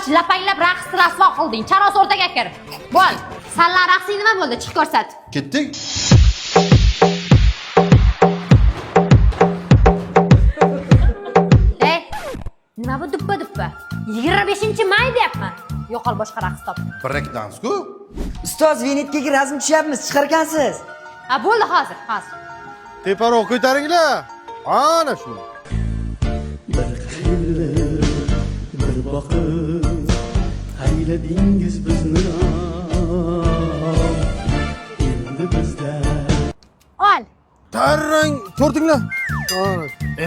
och lapanglab raqs rasvo qilding. Charos o'rtaga kir. Bo'l. Sanlar raqsing nima bo'ldi? Chiq ko'rsat. Ketdik. Nima bu duppa? 25-may deyapman. Yo'qol boshqa raqs top. Break dance-ku. Ustoz, Venetkaga razm tushyapmiz, chiqarkansiz. Ha, bo'ldi hozir. Teparoq ko'taringlar. Ana shu. Bir xiyla, bir boqib, hayladingiz bizni. Endi bizda Ol. Tarrang, ko'rdinglar?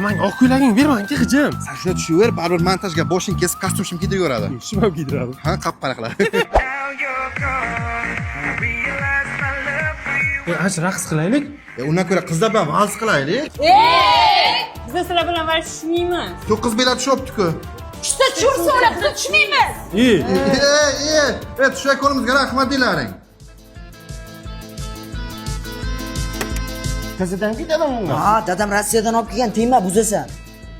Menga oq ko'ylaging bermang, hijim. Sen shuna tushaver, baribir montajga boshing kesib kostyum shim kiydirib yuboradi. Shim ham kiydiradi. Ha, qap-qara Ach raqs qilaylik. Undan ko'ra qizlar bilan vals qilaylik. Biz sizlar bilan varishmaymiz. 9 bilet shopdi-ku. Tushsa tushursa, biz tushmaymiz. Tushak qo'limizga rahmat deylaring. Qizidan ketadimi? Ha, dadam Rossiyadan olib kelgan, tegma buzasan.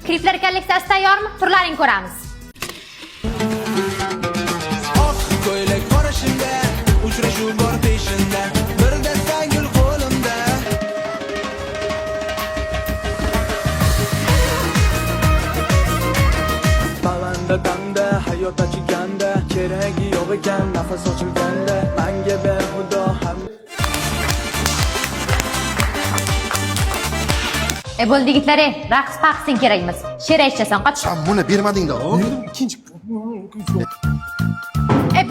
Kliplar kolleksiyasi tayyormi? Turlaring ko'ramiz. Oq ko'ylak qorashimda, uchrashuv bor peshinda, bir dasta gul qo'limda. Balanda damda, hayot achiganda, keragi yo'q ekan, nafas ochilganda, menga behudo ham Bo'ldi yigitlar, raqs paqsing kerak emas. She'r aytchasan, qoch. Sen buni bermading-da. Ikkinchi.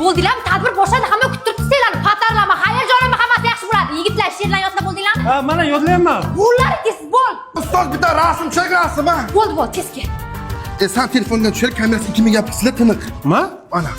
Bo'ldilarmi? Tadbir boshlandi, hamma kutib turibdi sizlarni. Patarlama, hayajonlama, hammasi yaxshi bo'ladi. Yigitlar, she'rlar yodlab bo'ldinglarmi? Ha, mana yodlayapman. Bo'llaringiz bo'l. Ustoz bitta rasm chaqirasizmi? Bo'ldi, tez kel. Sen telefondan tushir, kamerasi 2 megapiksel tiniq. Ma? Ana.